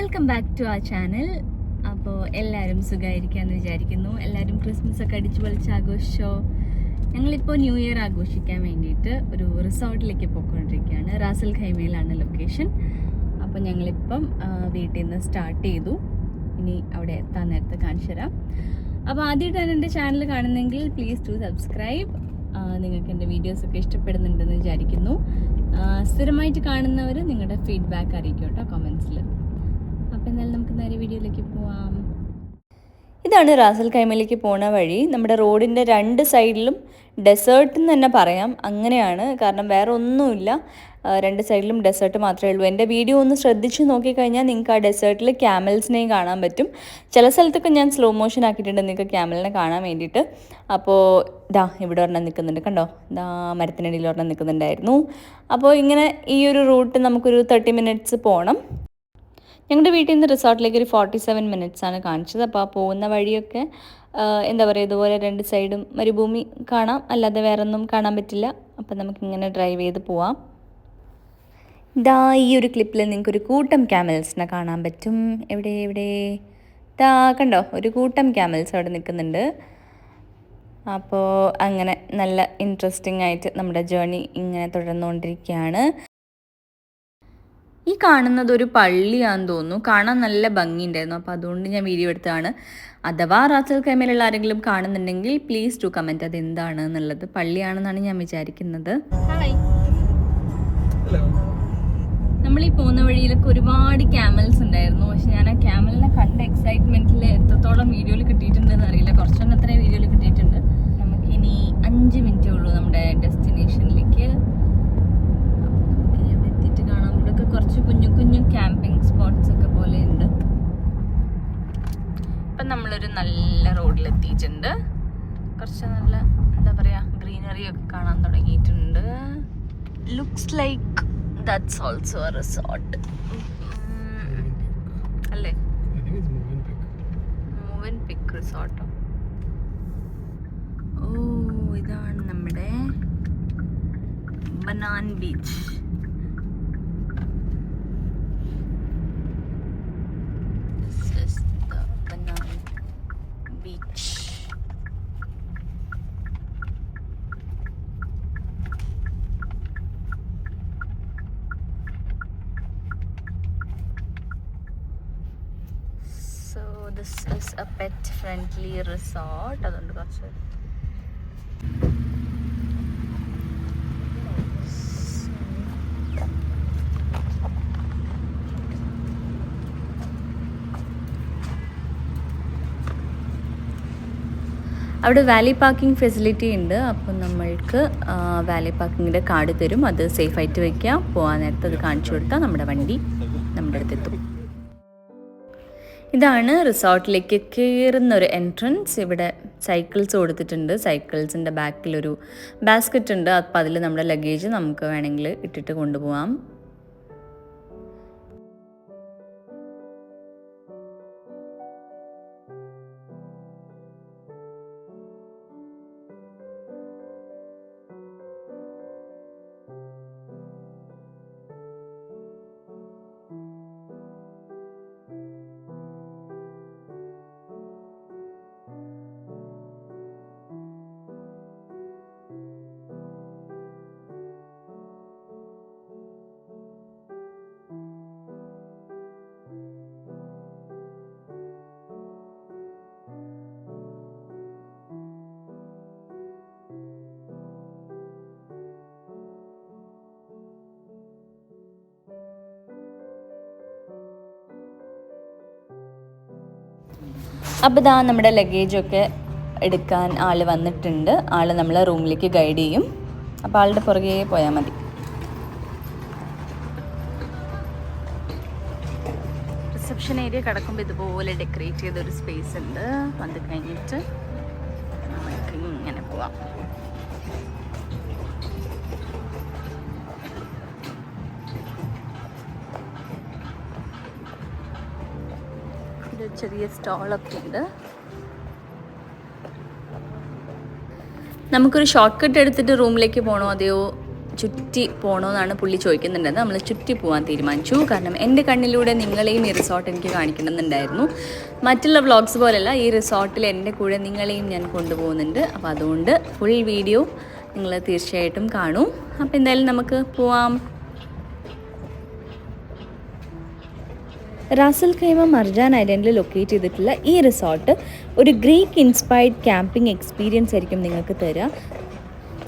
Welcome back to ആ channel. അപ്പോൾ എല്ലാവരും സുഖമായിരിക്കാമെന്ന് വിചാരിക്കുന്നു. എല്ലാവരും ക്രിസ്മസ് ഒക്കെ അടിച്ചു പൊളിച്ച് ആഘോഷിച്ചോ? ഞങ്ങളിപ്പോൾ ന്യൂ ഇയർ ആഘോഷിക്കാൻ വേണ്ടിയിട്ട് ഒരു റിസോർട്ടിലേക്ക് പോയിക്കൊണ്ടിരിക്കുകയാണ്. റാസൽ ഖൈമയിലാണ് ലൊക്കേഷൻ. അപ്പോൾ ഞങ്ങളിപ്പം വീട്ടിൽ നിന്ന് സ്റ്റാർട്ട് ചെയ്തു. ഇനി അവിടെ എത്താൻ നേരത്തെ കാണിച്ചു തരാം. അപ്പോൾ ആദ്യമായിട്ടാണ് എൻ്റെ ചാനൽ കാണുന്നതെങ്കിൽ പ്ലീസ് ടു സബ്സ്ക്രൈബ്. നിങ്ങൾക്ക് എൻ്റെ വീഡിയോസൊക്കെ ഇഷ്ടപ്പെടുന്നുണ്ടെന്ന് വിചാരിക്കുന്നു. സ്ഥിരമായിട്ട് കാണുന്നവർ നിങ്ങളുടെ ഫീഡ്ബാക്ക് അറിയിക്കും കേട്ടോ കമൻസിൽ. അപ്പോൾ എന്നാലും നമുക്ക് നേരെ വീഡിയോയിലേക്ക് പോവാം. ഇതാണ് റാസൽ ഖൈമയിലേക്ക് പോണ വഴി. നമ്മുടെ റോഡിൻ്റെ രണ്ട് സൈഡിലും ഡെസേർട്ട് എന്ന് തന്നെ പറയാം. അങ്ങനെയാണ്, കാരണം വേറെ ഒന്നുമില്ല. രണ്ട് സൈഡിലും ഡെസേർട്ട് മാത്രമേ ഉള്ളൂ. എൻ്റെ വീഡിയോ ഒന്ന് ശ്രദ്ധിച്ച് നോക്കിക്കഴിഞ്ഞാൽ നിങ്ങൾക്ക് ആ ഡെസേർട്ടിൽ ക്യാമൽസിനെയും കാണാൻ പറ്റും. ചില സ്ഥലത്തൊക്കെ ഞാൻ സ്ലോ മോഷൻ ആക്കിയിട്ടുണ്ട് നിങ്ങൾക്ക് ക്യാമലിനെ കാണാൻ വേണ്ടിയിട്ട്. അപ്പോൾ ഇതാ ഇവിടെ ഒരെണ്ണം നിൽക്കുന്നുണ്ട്, കണ്ടോ? ഇതാ മരത്തിനിടയിൽ ഒരെണ്ണം നിൽക്കുന്നുണ്ടായിരുന്നു. അപ്പോൾ ഇങ്ങനെ ഈ ഒരു റൂട്ട് നമുക്കൊരു 30 മിനിറ്റ്സ് പോകണം. ഞങ്ങളുടെ വീട്ടിൽ നിന്ന് റിസോർട്ടിലേക്ക് ഒരു 47 മിനിറ്റ്സാണ് കാണിച്ചത്. അപ്പോൾ ആ പോകുന്ന വഴിയൊക്കെ എന്താ പറയുക, ഇതുപോലെ രണ്ട് സൈഡും മരുഭൂമി കാണാം, അല്ലാതെ വേറെ ഒന്നും കാണാൻ പറ്റില്ല. അപ്പോൾ നമുക്കിങ്ങനെ ഡ്രൈവ് ചെയ്ത് പോവാം. ഇതാ ഈ ഒരു ക്ലിപ്പിൽ നിങ്ങൾക്കൊരു കൂട്ടം ക്യാമൽസിനെ കാണാൻ പറ്റും. എവിടെ ഇതാ കണ്ടോ, ഒരു കൂട്ടം ക്യാമൽസ് അവിടെ നിൽക്കുന്നുണ്ട്. അപ്പോൾ അങ്ങനെ നല്ല ഇൻട്രസ്റ്റിംഗ് ആയിട്ട് നമ്മുടെ ജേർണി ഇങ്ങനെ തുടർന്നുകൊണ്ടിരിക്കുകയാണ്. ഈ കാണുന്നത് ഒരു പള്ളിയാണെന്ന് തോന്നുന്നു. കാണാൻ നല്ല ഭംഗിയുണ്ടായിരുന്നു. അപ്പോൾ അതുകൊണ്ട് ഞാൻ വീഡിയോ എടുത്തതാണ്. അഥവാ റാസൽ ഖൈമയിലുള്ള ആരെങ്കിലും കാണുന്നുണ്ടെങ്കിൽ പ്ലീസ് ടു കമൻറ്റ് അത് എന്താണ് എന്നുള്ളത്. പള്ളിയാണെന്നാണ് ഞാൻ വിചാരിക്കുന്നത്. നമ്മൾ ഈ പോകുന്ന വഴിയിലൊക്കെ ഒരുപാട് ക്യാമൽസ് ഉണ്ടായിരുന്നു. പക്ഷെ ഞാൻ ആ ക്യാമലിനെ കണ്ട എക്സൈറ്റ്മെൻറ്റിൽ എത്രത്തോളം വീഡിയോയിൽ കിട്ടിയിട്ടുണ്ടെന്ന് അറിയില്ല. കുറച്ചൊന്നും അത്രയും വീഡിയോയിൽ കിട്ടിയിട്ടുണ്ട്. നമുക്കിനി 5 മിനിറ്റേ ഉള്ളൂ നമ്മുടെ ഡെസ്റ്റിനേഷനിലേക്ക്. കുറച്ച് കുഞ്ഞു കുഞ്ഞു ക്യാമ്പിംഗ് സ്പോട്ട്സ് ഒക്കെ പോലെ ഉണ്ട്. ഇപ്പം നമ്മളൊരു നല്ല റോഡിലെത്തിയിട്ടുണ്ട്. കുറച്ച് നല്ല എന്താ പറയുക, ഗ്രീനറി ഒക്കെ കാണാൻ തുടങ്ങിയിട്ടുണ്ട്. Looks like that's also A resort അല്ലേ? മൂവൻപിക്ക് റിസോർട്ടോ? ഓ, ഇതാണ് നമ്മുടെ ബനാൻ beach. This is a pet friendly resort. അതുകൊണ്ട് കുറച്ച് അവിടെ വാലി പാർക്കിംഗ് ഫെസിലിറ്റി ഉണ്ട്. അപ്പം നമ്മൾക്ക് വാലി പാർക്കിങ്ങിൻ്റെ കാർഡ് തരും. അത് സേഫായിട്ട് വയ്ക്കുക. പോകാൻ നേരത്തെ അത് കാണിച്ചു കൊടുത്താൽ നമ്മുടെ വണ്ടി നമ്മുടെ അടുത്തെത്തും. ഇതാണ് റിസോർട്ടിലേക്ക് കയറുന്നൊരു എൻട്രൻസ്. ഇവിടെ സൈക്കിൾസ് കൊടുത്തിട്ടുണ്ട്. സൈക്കിൾസിൻ്റെ ബാക്കിലൊരു ബാസ്ക്കറ്റ് ഉണ്ട്. അപ്പം അതിൽ നമ്മുടെ ലഗേജ് നമുക്ക് വേണമെങ്കിൽ ഇട്ടിട്ട് കൊണ്ടുപോകാം. അപ്പോൾ ഇതാ നമ്മുടെ ലഗേജൊക്കെ എടുക്കാൻ ആൾ വന്നിട്ടുണ്ട്. ആൾ നമ്മളെ റൂമിലേക്ക് ഗൈഡ് ചെയ്യും. അപ്പോൾ ആളുടെ പുറകെ പോയാൽ മതി. റിസപ്ഷൻ ഏരിയ കിടക്കുമ്പോൾ ഇതുപോലെ ഡെക്കറേറ്റ് ചെയ്തൊരു സ്പേസ് ഉണ്ട്. അത് കഴിഞ്ഞിട്ട് നമുക്ക് ഇങ്ങനെ പോവാം. ചെറിയ സ്റ്റോളൊക്കെ ഉണ്ട്. നമുക്കൊരു ഷോർട്ട് കട്ട് എടുത്തിട്ട് റൂമിലേക്ക് പോകണോ അതെയോ ചുറ്റി പോകണമെന്നാണ് പുള്ളി ചോദിക്കുന്നുണ്ടെന്ന്. നമ്മൾ ചുറ്റി പോകാൻ തീരുമാനിച്ചു. കാരണം എൻ്റെ കണ്ണിലൂടെ നിങ്ങളെയും ഈ റിസോർട്ട് എനിക്ക് കാണിക്കണമെന്നുണ്ടായിരുന്നു. മറ്റുള്ള വ്ളോഗ്സ് പോലെയല്ല, ഈ റിസോർട്ടിൽ എൻ്റെ കൂടെ നിങ്ങളെയും ഞാൻ കൊണ്ടുപോകുന്നുണ്ട്. അപ്പോൾ അതുകൊണ്ട് ഫുൾ വീഡിയോ നിങ്ങൾ തീർച്ചയായിട്ടും കാണൂ. അപ്പോൾ എന്തായാലും നമുക്ക് പോവാം. റാസൽ ഖൈമ മർജാൻ ഐലൻഡിൽ ലൊക്കേറ്റ് ചെയ്തിട്ടുള്ള ഈ റിസോർട്ട് ഒരു ഗ്രീക്ക് ഇൻസ്പയർഡ് ക്യാമ്പിംഗ് എക്സ്പീരിയൻസ് ആയിരിക്കും നിങ്ങൾക്ക് തരിക.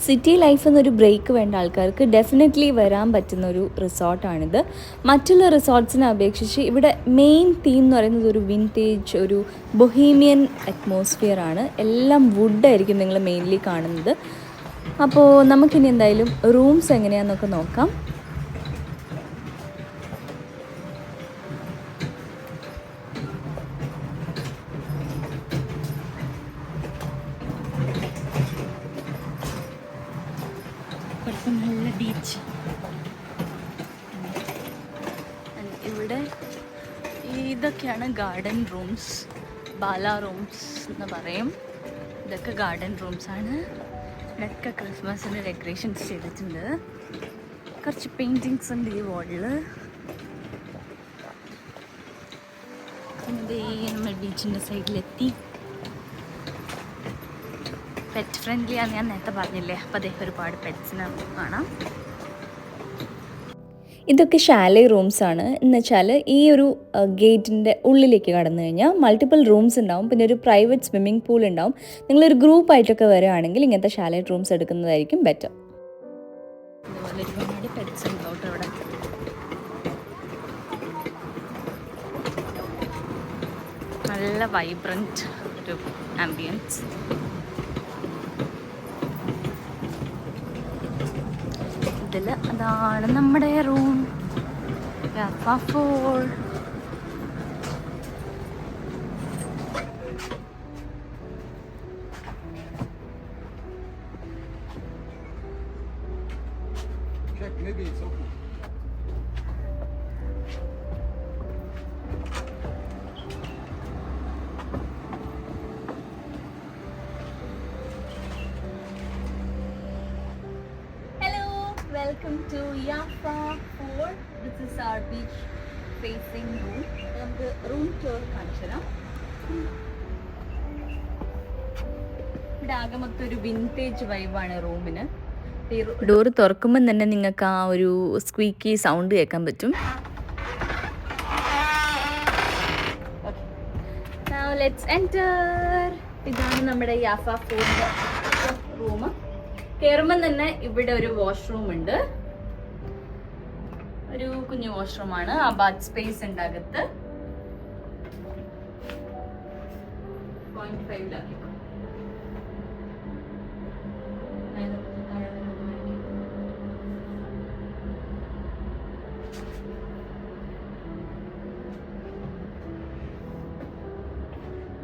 സിറ്റി ലൈഫിൽ നിന്നൊരു ബ്രേക്ക് വേണ്ട ആൾക്കാർക്ക് ഡെഫിനറ്റ്ലി വരാൻ പറ്റുന്നൊരു റിസോർട്ടാണിത്. മറ്റുള്ള റിസോർട്ട്സിനെ അപേക്ഷിച്ച് ഇവിടെ മെയിൻ തീം എന്ന് പറയുന്നത് ഒരു വിൻറ്റേജ്, ഒരു ബൊഹീമിയൻ അറ്റ്മോസ്ഫിയർ ആണ്. എല്ലാം വുഡായിരിക്കും നിങ്ങൾ മെയിൻലി കാണുന്നത്. അപ്പോൾ നമുക്കിനി എന്തായാലും റൂംസ് എങ്ങനെയാണെന്നൊക്കെ നോക്കാം. നല്ല ബീച്ച്. ഇവിടെ ഇതൊക്കെയാണ് ഗാർഡൻ റൂംസ്, ബാല റൂംസ് എന്ന് പറയും. ഇതൊക്കെ ഗാർഡൻ റൂംസാണ്. ഇതൊക്കെ ക്രിസ്മസിൻ്റെ ഡെക്കറേഷൻസ് ചെയ്തിട്ടുണ്ട്. കുറച്ച് പെയിൻറ്റിങ്സ് ഉണ്ട് ഈ വാളിൽ. നമ്മൾ ബീച്ചിൻ്റെ സൈഡിലെത്തി. പെറ്റ് ഫ്രണ്ട്ലി ആണ് ഞാൻ നേരത്തെ പറഞ്ഞില്ലേ. അപ്പോൾ അതേ ഒരുപാട് പെറ്റ്സിനെ കാണാം. ഇതൊക്കെ ഷാലേ റൂംസ് ആണ്. എന്ന് വെച്ചാൽ ഈ ഒരു ഗേറ്റിൻ്റെ ഉള്ളിലേക്ക് കടന്നു കഴിഞ്ഞാൽ മൾട്ടിപ്പിൾ റൂംസ് ഉണ്ടാവും. പിന്നെ ഒരു പ്രൈവറ്റ് സ്വിമ്മിംഗ് പൂൾ ഉണ്ടാവും. നിങ്ങളൊരു ഗ്രൂപ്പായിട്ടൊക്കെ വരികയാണെങ്കിൽ ഇങ്ങനത്തെ ഷാലേ റൂംസ് എടുക്കുന്നതായിരിക്കും ബെറ്റർ. അതുപോലെ ഒരുപാട് പെറ്റ്സ് ഉണ്ടാവും ഇവിടെ. നല്ല വൈബ്രൻറ്റ് ഒരു ആംബിയൻസ്. അതാണ് നമ്മുടെ room. Welcome to Yafa 4. This is our beach facing room. നമുക്ക് റൂം ടൂർ കാണിച്ചു തരാം. ഇവിടെ ആകെ മൊത്തം ഒരു വിൻറ്റേജ് വൈബാണ് റൂമിന്. ഡോറ് തുറക്കുമ്പോൾ തന്നെ നിങ്ങൾക്ക് ആ ഒരു സ്ക്വീക്കി സൗണ്ട് കേൾക്കാൻ പറ്റും. Now let's enter. ഇതാണ് നമ്മുടെ യാഫ 4 റൂം. കയറുമ്പം തന്നെ ഇവിടെ ഒരു വാഷ്റൂം ഉണ്ട്. ഒരു കുഞ്ഞു വാഷ്റൂമാണ്. ആ ബാത്ത് സ്പേസ് ഉണ്ട് അകത്ത്. 0.5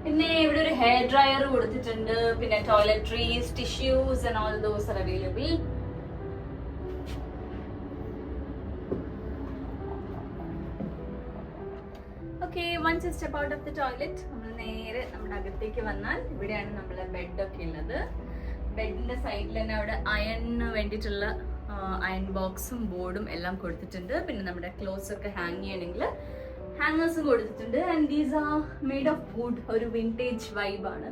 പിന്നെ ഇവിടെ ഒരു ഹെയർ ഡ്രയർ കൊടുത്തിട്ടുണ്ട്. പിന്നെ toiletries, tissues and all those are available. Okay, once you step out of the toilet നമ്മൾ നേരെ നമ്മുടെ അകത്തേക്ക് വന്നാൽ ഇവിടെയാണ് നമ്മളെ ബെഡൊക്കെ ഉള്ളത്. ബെഡിന്റെ സൈഡിൽ തന്നെ അവിടെ അയണിന് വേണ്ടിയിട്ടുള്ള അയൺ ബോക്സും ബോർഡും എല്ലാം കൊടുത്തിട്ടുണ്ട്. പിന്നെ നമ്മുടെ ക്ലോത്ത്സ് ഒക്കെ ഹാങ് ചെയ്യണമെങ്കിൽ ഹാങ്ങേഴ്സും കൊടുത്തിട്ടുണ്ട്. And these are made of wood. ഒരു വിൻറ്റേജ് വൈബാണ്.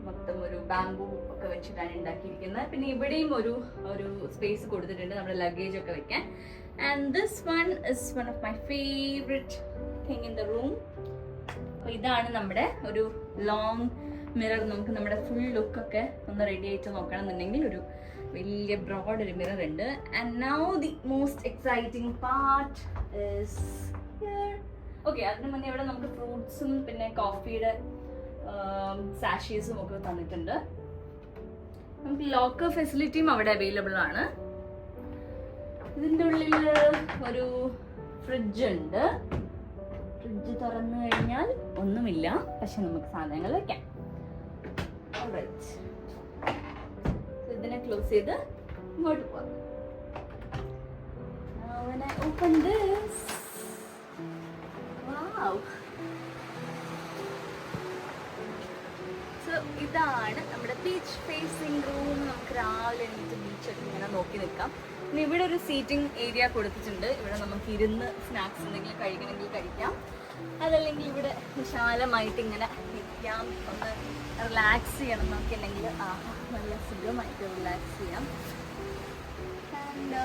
മൊത്തം ഒരു ബാംബൂ ഒക്കെ വെച്ചിട്ടാണ് ഉണ്ടാക്കിയിരിക്കുന്നത്. പിന്നെ ഇവിടെയും ഒരു സ്പേസ് കൊടുത്തിട്ടുണ്ട് നമ്മുടെ ലഗേജ് ഒക്കെ വെക്കാൻ. And this one is one of my favourite thing in the room. അപ്പോൾ ഇതാണ് നമ്മുടെ ഒരു ലോങ് മിറർ. നമുക്ക് നമ്മുടെ ഫുൾ ലുക്കൊക്കെ ഒന്ന് റെഡി ആയിട്ട് നോക്കണം എന്നുണ്ടെങ്കിൽ ഒരു വലിയ ബ്രോഡ് ഒരു മിറർ ഉണ്ട്. And now the most exciting part is here. Okay, അതിന് മുന്നേ ഇവിടെ നമുക്ക് ഫ്രൂട്ട്സും പിന്നെ കോഫിയുടെ സാഷീസും ഒക്കെ തന്നിട്ടുണ്ട്. നമുക്ക് ലോക്കർ ഫെസിലിറ്റിയും അവിടെ അവൈലബിൾ ആണ്. ഇതിൻ്റെ ഉള്ളിൽ ഒരു ഫ്രിഡ്ജ് ഉണ്ട്. ഫ്രിഡ്ജ് തുറന്നു കഴിഞ്ഞാൽ ഒന്നുമില്ല, പക്ഷെ നമുക്ക് സാധനങ്ങൾ വെക്കാം. ഇതിനെ ക്ലോസ് ചെയ്ത് ഇങ്ങോട്ട് പോകാം. Open this. Wow. So ഇതാണ് നമ്മുടെ ബീച്ച് ഫേസിംഗ് റൂം. നമുക്ക് രാവിലെ എണീറ്റ് ബീച്ചൊക്കെ ഇങ്ങനെ നോക്കി നിൽക്കാം. ഇനി ഇവിടെ ഒരു സീറ്റിംഗ് ഏരിയ കൊടുത്തിട്ടുണ്ട്. ഇവിടെ നമുക്ക് ഇരുന്ന് സ്നാക്സ് എന്തെങ്കിലും കഴിക്കണമെങ്കിൽ കഴിക്കാം, അതല്ലെങ്കിൽ ഇവിടെ വിശാലമായിട്ട് ഇങ്ങനെ ഇരിക്കാം, ഒന്ന് റിലാക്സ് ചെയ്യണം എന്നൊക്കെ ഉണ്ടെങ്കിൽ നല്ല സുഖമായിട്ട് റിലാക്സ് ചെയ്യാം. ആൻഡ്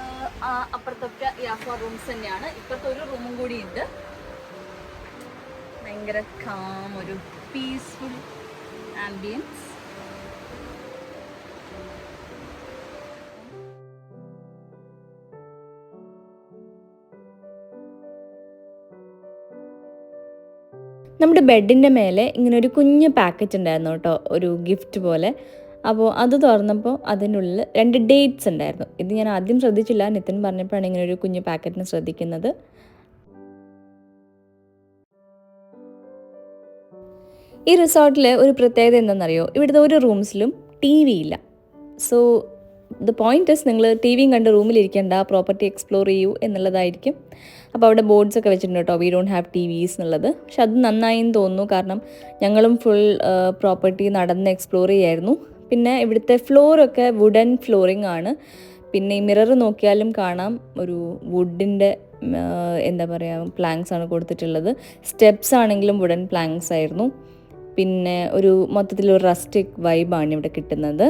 അപ്പുറത്തൊക്കെ യാഫ റൂംസ് തന്നെയാണ്. ഇപ്പുറത്തെ ഒരു റൂമും കൂടി ഉണ്ട്. ഭയങ്കര കാം, ഒരു പീസ്ഫുൾ ആംബിയൻസ്. നമ്മുടെ ബെഡിൻ്റെ മേലെ ഇങ്ങനെ ഒരു കുഞ്ഞ് പാക്കറ്റ് ഉണ്ടായിരുന്നു കേട്ടോ, ഒരു ഗിഫ്റ്റ് പോലെ. അപ്പോൾ അത് തുറന്നപ്പോൾ അതിനുള്ളിൽ 2 ഡേറ്റ്സ് ഉണ്ടായിരുന്നു. ഇത് ഞാൻ ആദ്യം ശ്രദ്ധിച്ചില്ല, നിതിൻ പറഞ്ഞപ്പോഴാണ് ഇങ്ങനെ ഒരു കുഞ്ഞ് പാക്കറ്റിന് ശ്രദ്ധിക്കുന്നത്. ഈ റിസോർട്ടിൽ ഒരു പ്രത്യേകത എന്താണെന്നറിയോ, ഇവിടുത്തെ ഒരു റൂംസിലും TV ഇല്ല. സോ ദ പോയിന്റ് ഇസ്, നിങ്ങൾ TVയും കണ്ട് റൂമിലിരിക്കേണ്ട, പ്രോപ്പർട്ടി എക്സ്പ്ലോർ ചെയ്യൂ എന്നുള്ളതായിരിക്കും. അപ്പോൾ അവിടെ ബോർഡ്സ് ഒക്കെ വെച്ചിട്ടുണ്ട് കേട്ടോ, വി ഡോണ്ട് ഹാവ് TVs എന്നുള്ളത്. പക്ഷെ അത് നന്നായെന്ന് തോന്നുന്നു, കാരണം ഞങ്ങളും ഫുൾ പ്രോപ്പർട്ടി നടന്ന് എക്സ്പ്ലോർ ചെയ്യായിരുന്നു. പിന്നെ ഇവിടുത്തെ ഫ്ലോറൊക്കെ വുഡൻ ഫ്ലോറിംഗ് ആണ്. പിന്നെ ഈ മിറർ നോക്കിയാലും കാണാം, ഒരു വുഡിൻ്റെ എന്താ പറയുക പ്ലാങ്ക്സ് ആണ് കൊടുത്തിട്ടുള്ളത്. സ്റ്റെപ്സ് ആണെങ്കിലും വുഡൻ പ്ലാങ്ക്സ് ആയിരുന്നു. പിന്നെ ഒരു മൊത്തത്തിലൊരു റസ്റ്റിക് വൈബാണ് ഇവിടെ കിട്ടുന്നത്.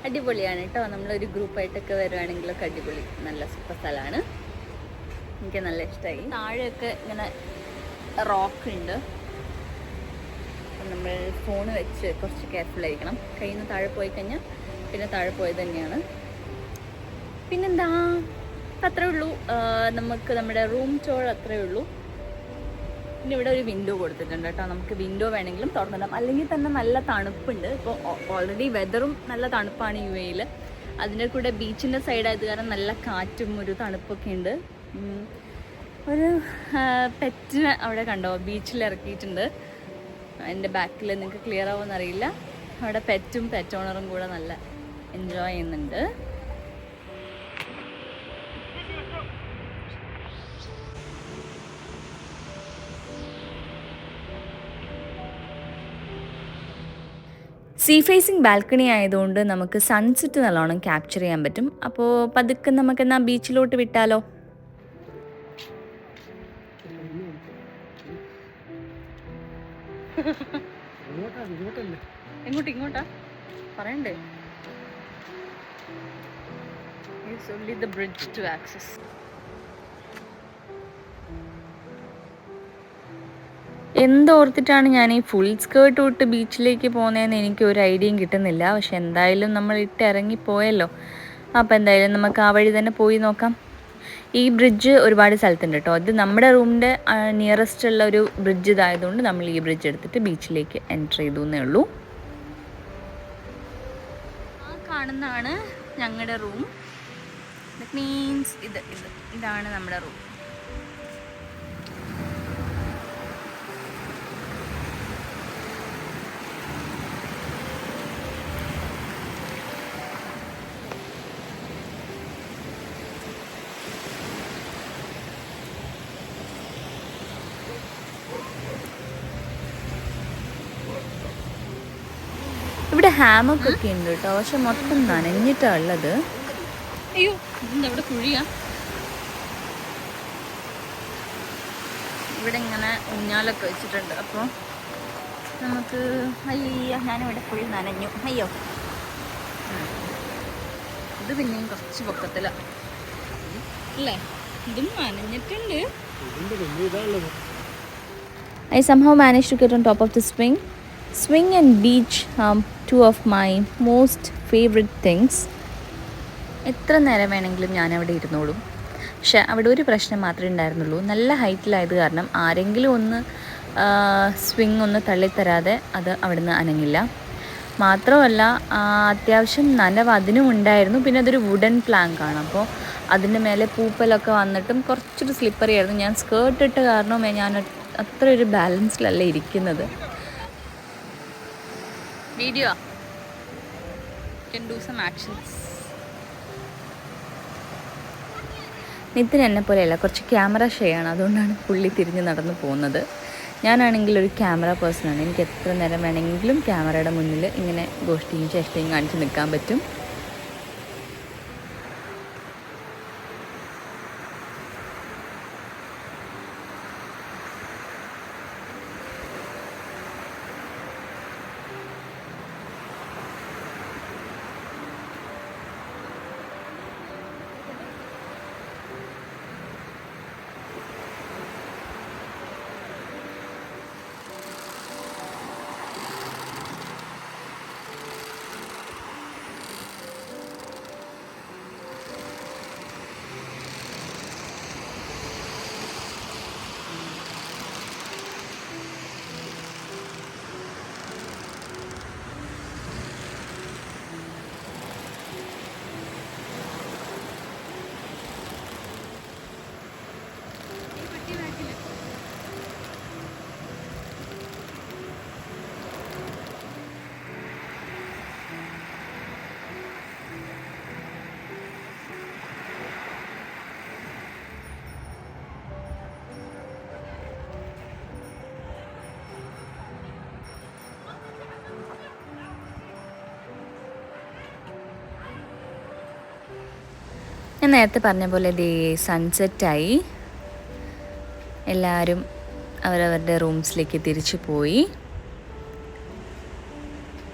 അടിപൊളിയാണ് കേട്ടോ. നമ്മളൊരു ഗ്രൂപ്പായിട്ടൊക്കെ വരുവാണെങ്കിലൊക്കെ അടിപൊളി, നല്ല സൂപ്പർ സ്ഥലമാണ്. എനിക്ക് നല്ല ഇഷ്ടമായി. താഴെയൊക്കെ ഇങ്ങനെ റോക്ക് ഉണ്ട്. നമ്മൾ ഫോൺ വെച്ച് കുറച്ച് കെയർഫുൾ ആയിരിക്കണം. കയ്യിൽ നിന്ന് താഴെ പോയി കഴിഞ്ഞാൽ പിന്നെ താഴെ പോയത് തന്നെയാണ്. പിന്നെന്താ, അത്രേ ഉള്ളൂ. നമുക്ക് നമ്മുടെ റൂം ടൂർ അത്രേ ഉള്ളൂ. പിന്നെ ഇവിടെ ഒരു വിൻഡോ കൊടുത്തിട്ടുണ്ട് കേട്ടോ, നമുക്ക് വിൻഡോ വേണമെങ്കിലും തുറന്നിടാം. അല്ലെങ്കിൽ തന്നെ നല്ല തണുപ്പുണ്ട്. ഇപ്പോൾ ഓൾറെഡി വെതറും നല്ല തണുപ്പാണ് UAE. അതിൻ്റെ കൂടെ ബീച്ചിൻ്റെ സൈഡായത് കാരണം നല്ല കാറ്റും ഒരു തണുപ്പൊക്കെ ഉണ്ട്. ഒരു പെറ്റിനെ അവിടെ കണ്ടോ, ബീച്ചിൽ ഇറക്കിയിട്ടുണ്ട്. എൻ്റെ ബാക്കിൽ നിങ്ങൾക്ക് ക്ലിയർ ആവുമെന്ന് അറിയില്ല. അവിടെ പെറ്റും പെറ്റ് ഓണറും കൂടെ നല്ല എൻജോയ് ചെയ്യുന്നുണ്ട്. സീ ഫേസിങ് ബാൽക്കണി ആയതുകൊണ്ട് നമുക്ക് സൺസെറ്റ് നല്ലോണം ക്യാപ്ചർ ചെയ്യാൻ പറ്റും. അപ്പോൾ പതുക്കെ നമുക്കെന്നാ ബീച്ചിലോട്ട് വിട്ടാലോ? ഇങ്ങോട്ടാ പറയണ്ടേ? It's only the bridge to access. എന്തോർത്തിട്ടാണ് ഞാൻ ഈ ഫുൾ സ്കേർട്ട് ഇട്ട് ബീച്ചിലേക്ക് പോകുന്നതെന്ന് എനിക്ക് ഒരു ഐഡിയയും കിട്ടുന്നില്ല. പക്ഷെ എന്തായാലും നമ്മൾ ഇട്ട് ഇറങ്ങിപ്പോയല്ലോ, അപ്പോൾ എന്തായാലും നമുക്ക് ആ വഴി തന്നെ പോയി നോക്കാം. ഈ ബ്രിഡ്ജ് ഒരുപാട് സ്ഥലത്തുണ്ട് കേട്ടോ. ഇത് നമ്മുടെ റൂമിൻ്റെ നിയറസ്റ്റ് ഉള്ള ഒരു ബ്രിഡ്ജ് ഇതായതുകൊണ്ട് നമ്മൾ ഈ ബ്രിഡ്ജ് എടുത്തിട്ട് ബീച്ചിലേക്ക് എൻ്റർ ചെയ്തു എന്നേ ഉള്ളൂ. ആ കാണുന്നതാണ് ഞങ്ങളുടെ റൂം. ദാറ്റ് മീൻസ് ഇതാണ് നമ്മുടെ റൂം. ഇവിടെ ഹാമൊക്കെ ഉണ്ട് കേട്ടോ, പക്ഷെ മൊത്തം നനഞ്ഞിട്ടാണ് ഉള്ളത്. അയ്യോ, ഇവിടെ കുഴിയാ. ഇവിടെ ഇങ്ങനെ ഊഞ്ഞാലൊക്കെ വെച്ചിട്ടുണ്ട്. അപ്പോൾ നമുക്ക് ഞാനിവിടെ ഫുൾ നനഞ്ഞു. അയ്യോ, ഇത് പിന്നെയും കുറച്ച് പൊക്കത്തിലാണ് അല്ലേ? ഇതും നനഞ്ഞിട്ടുണ്ട്. I somehow managed to get on top of the swing. Swing and beach are two of my most favorite things. എത്ര നേരം വേണമെങ്കിലും ഞാനവിടെ ഇരുന്നോളും. പക്ഷെ അവിടെ ഒരു പ്രശ്നം മാത്രമേ ഉണ്ടായിരുന്നുള്ളൂ, നല്ല ഹൈറ്റിലായത് കാരണം ആരെങ്കിലും ഒന്ന് സ്വിങ് ഒന്ന് തള്ളിത്തരാതെ അത് അവിടെ നിന്ന് അനങ്ങില്ല. മാത്രമല്ല അത്യാവശ്യം നനവ് അതിനും ഉണ്ടായിരുന്നു. പിന്നെ അതൊരു വുഡൻ പ്ലാങ്ക് ആണ്, അപ്പോൾ അതിൻ്റെ മേലെ പൂപ്പലൊക്കെ വന്നിട്ടും കുറച്ചൊരു സ്ലിപ്പറി ആയിരുന്നു. ഞാൻ സ്കേർട്ട് ഇട്ട കാരണം ഞാൻ അത്ര ഒരു ബാലൻസിലല്ല ഇരിക്കുന്നത്. Video can do some actions. Nithin എന്നെ പോലെയല്ല, കുറച്ച് ക്യാമറ ഷൈ ആണ്, അതുകൊണ്ടാണ് പുള്ളി തിരിഞ്ഞ് നടന്നു പോകുന്നത്. ഞാനാണെങ്കിൽ ഒരു ക്യാമറ പേഴ്സണാണ്. എനിക്ക് എത്ര നേരം വേണമെങ്കിലും ക്യാമറയുടെ മുന്നിൽ ഇങ്ങനെ ഗോഷ്ടിയും ചേഷ്ടയും കാണിച്ച് നിൽക്കാൻ പറ്റും. ഞാൻ നേരത്തെ പറഞ്ഞ പോലെ ദേ സൺസെറ്റായി. എല്ലാവരും അവരവരുടെ റൂംസിലേക്ക് തിരിച്ചു പോയി.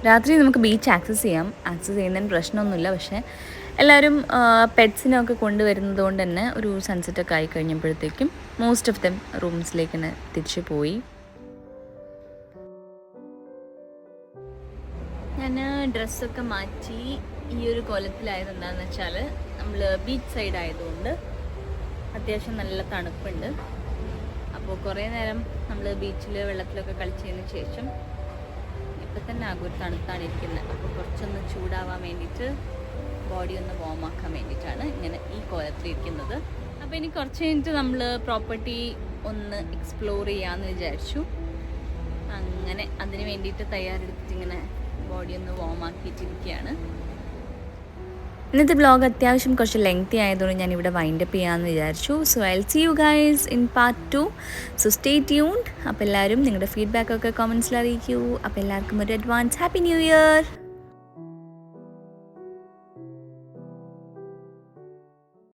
രാത്രി നമുക്ക് ബീച്ച് ആക്സസ് ചെയ്യുന്നതിന് പ്രശ്നമൊന്നുമില്ല. പക്ഷേ എല്ലാവരും പെറ്റ്സിനൊക്കെ കൊണ്ടുവരുന്നത് കൊണ്ട് തന്നെ ഒരു സൺസെറ്റൊക്കെ ആയി കഴിഞ്ഞപ്പോഴത്തേക്കും മോസ്റ്റ് ഓഫ് ദം റൂംസിലേക്ക് തന്നെ തിരിച്ചു പോയി. ഞാൻ ഡ്രസ്സൊക്കെ മാറ്റി ഈ ഒരു കോലത്തിലായത് എന്താണെന്ന് വെച്ചാൽ, നമ്മൾ ബീച്ച് സൈഡ് ആയതുകൊണ്ട് അത്യാവശ്യം നല്ല തണുപ്പുണ്ട്. അപ്പോൾ കുറേ നേരം നമ്മൾ ബീച്ചിൽ വെള്ളത്തിലൊക്കെ കളിച്ചതിന് ശേഷം ഇപ്പം തന്നെ ആകെ ഒരു തണുത്താണ് ഇരിക്കുന്നത്. അപ്പോൾ കുറച്ചൊന്ന് ചൂടാവാൻ വേണ്ടിയിട്ട്, ബോഡി ഒന്ന് വാം ആക്കാൻ വേണ്ടിയിട്ടാണ് ഇങ്ങനെ ഈ കോലത്തിലിരിക്കുന്നത്. അപ്പോൾ ഇനി കുറച്ച് കഴിഞ്ഞിട്ട് നമ്മൾ പ്രോപ്പർട്ടി ഒന്ന് എക്സ്പ്ലോർ ചെയ്യാമെന്ന് വിചാരിച്ചു. അങ്ങനെ അതിന് വേണ്ടിയിട്ട് തയ്യാറെടുത്തിട്ട് ഇങ്ങനെ ബോഡി ഒന്ന് വാം ആക്കിയിട്ടിരിക്കുകയാണ്. ഇന്നത്തെ വ്ളോഗ് അത്യാവശ്യം കുറച്ച് ലെങ്തി ആയതുകൊണ്ട് ഞാൻ ഇവിടെ വൈൻഡപ്പ് ചെയ്യാമെന്ന് വിചാരിച്ചു. So I will see you guys in part 2. So stay tuned. അപ്പോൾ എല്ലാവരും നിങ്ങളുടെ ഫീഡ്ബാക്കൊക്കെ കമൻസിൽ അറിയിക്കൂ. അപ്പോൾ എല്ലാവർക്കും ഒരു അഡ്വാൻസ് ഹാപ്പി ന്യൂ ഇയർ.